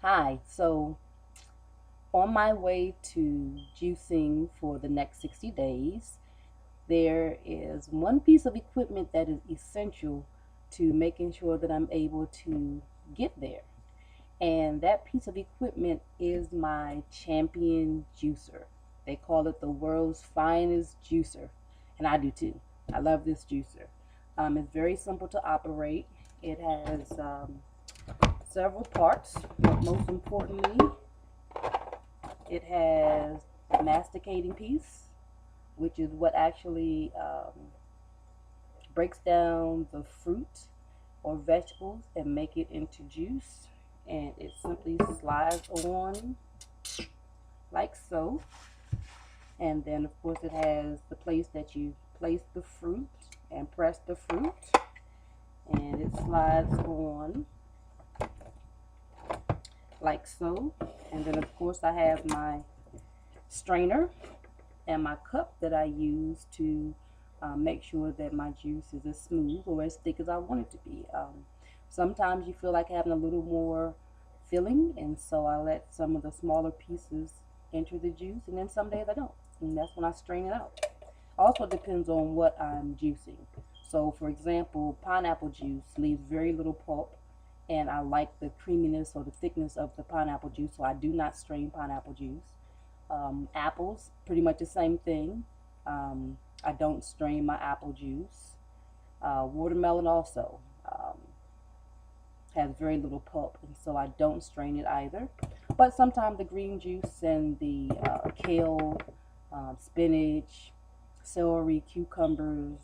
Hi, so on my way to juicing for the next 60 days, there is one piece of equipment that is essential to making sure that I'm able to get there. And that piece of equipment is my champion juicer. They call it the world's finest juicer, and I do too. I love this juicer. It's very simple to operate. It has several parts, but most importantly, it has the masticating piece, which is what actually breaks down the fruit or vegetables and make it into juice. And it simply slides on like so. And then, of course, it has the place that you place the fruit and press the fruit. And it slides on like so. And then, of course, I have my strainer and my cup that I use to make sure that my juice is as smooth or as thick as I want it to be. Sometimes you feel like having a little more filling, and so I let some of the smaller pieces enter the juice, and then some days I don't, and that's when I strain it out. Also depends on what I'm juicing. So for example, pineapple juice leaves very little pulp, and I like the creaminess or the thickness of the pineapple juice, so I do not strain pineapple juice. Apples, pretty much the same thing. I don't strain my apple juice. Watermelon also has very little pulp, and so I don't strain it either. But sometimes the green juice and the kale, spinach, celery, cucumbers,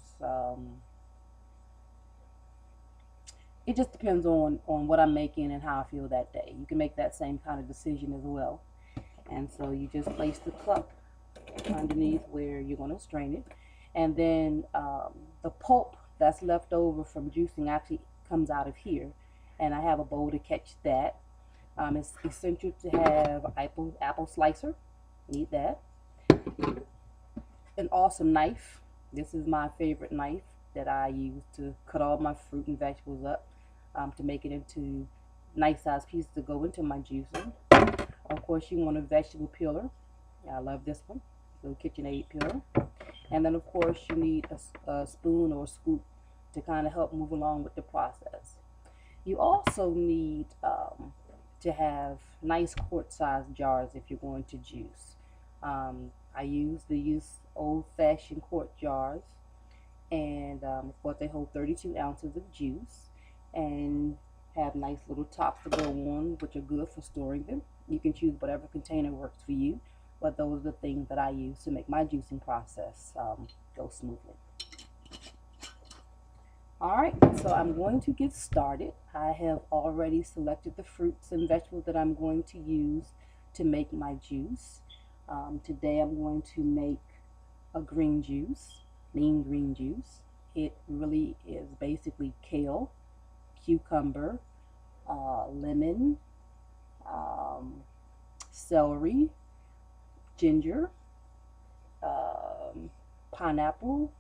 it just depends on what I'm making and how I feel that day. You can make that same kind of decision as well. And so you just place the cup underneath where you're going to strain it, and then the pulp that's left over from juicing actually comes out of here, and I have a bowl to catch that. It's essential to have apple slicer. Need that. An awesome knife. This is my favorite knife that I use to cut all my fruit and vegetables up, to make it into nice sized pieces to go into my juicing. Of course, you want a vegetable peeler. I love this one. So KitchenAid peeler. And then, of course, you need a spoon or a scoop to kind of help move along with the process. You also need to have nice quart-sized jars if you're going to juice. I use old-fashioned quart jars, and of course they hold 32 ounces of juice, and have nice little tops to go on, which are good for storing them. You can choose whatever container works for you, but those are the things that I use to make my juicing process go smoothly. Alright, so I'm going to get started. I have already selected the fruits and vegetables that I'm going to use to make my juice. Today I'm going to make a green juice, lean green juice. It really is basically kale, cucumber, lemon, celery, ginger, pineapple,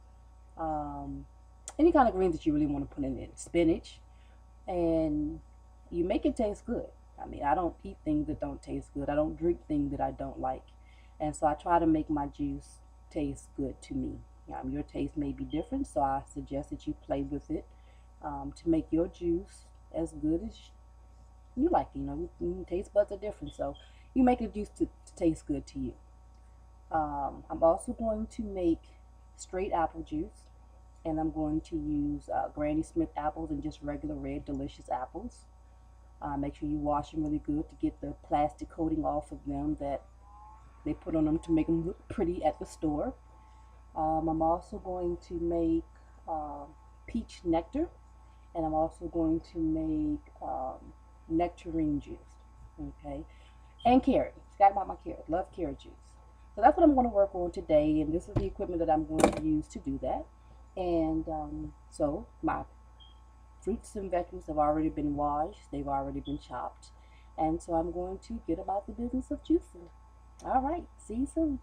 any kind of greens that you really want to put in it, spinach, and you make it taste good. I mean, I don't eat things that don't taste good. I don't drink things that I don't like. And so I try to make my juice taste good to me. Your taste may be different, so I suggest that you play with it to make your juice as good as you like. Taste buds are different, so you make a juice to taste good to you. I'm also going to make straight apple juice, and I'm going to use Granny Smith apples and just regular red delicious apples. Make sure you wash them really good to get the plastic coating off of them that they put on them to make them look pretty at the store. I'm also going to make peach nectar, and I'm also going to make nectarine juice, okay, and carrot. Forgot about my carrot. Love carrot juice. So that's what I'm going to work on today, and this is the equipment that I'm going to use to do that. And so my fruits and vegetables have already been washed. They've already been chopped, and so I'm going to get about the business of juicing. All right, see you soon.